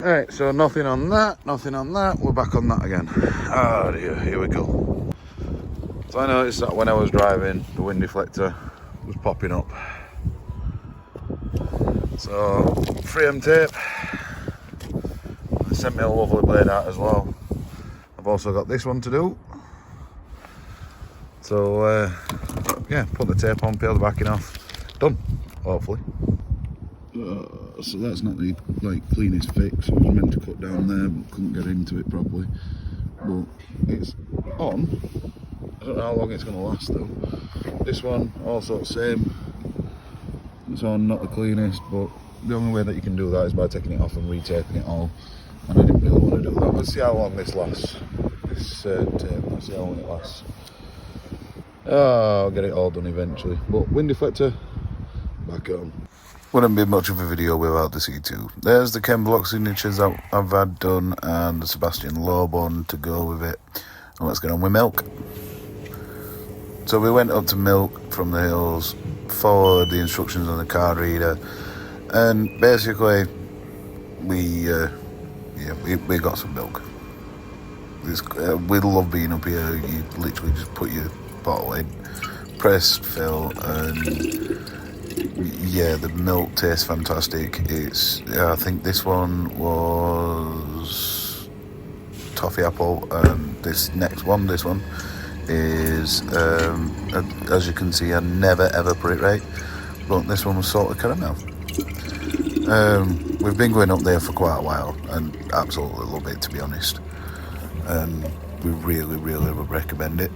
Alright, so nothing on that, we're back on that again. Oh dear, here we go. So I noticed that when I was driving, the wind deflector was popping up. So, 3M tape. They sent me a lovely blade out as well. I've also got this one to do. So, yeah, put the tape on, peel the backing off. Done, hopefully. So that's not the cleanest fix. I was meant to cut down there but couldn't get into it properly. But it's on. I don't know how long it's going to last though. This one also same. It's on, not the cleanest, but the only way that you can do that is by taking it off and retaping it all. And I didn't really want to do that. Let's see how long this lasts. This tape, let's see how long it lasts. Oh, I'll get it all done eventually. But wind deflector, back on. Wouldn't be much of a video without the C2. There's the Ken Block signatures that I've had done and the Sebastian Loeb one to go with it. And let's get on with milk. So we went up to milk from the hills, followed the instructions on the card reader, and basically we got some milk. We love being up here. You literally just put your bottle in, press, fill, and yeah, the milk tastes fantastic. I think this one was toffee apple, and this one is, as you can see, I never ever put it right, but this one was salted caramel. We've been going up there for quite a while, and absolutely love it, to be honest, and we really, really would recommend it.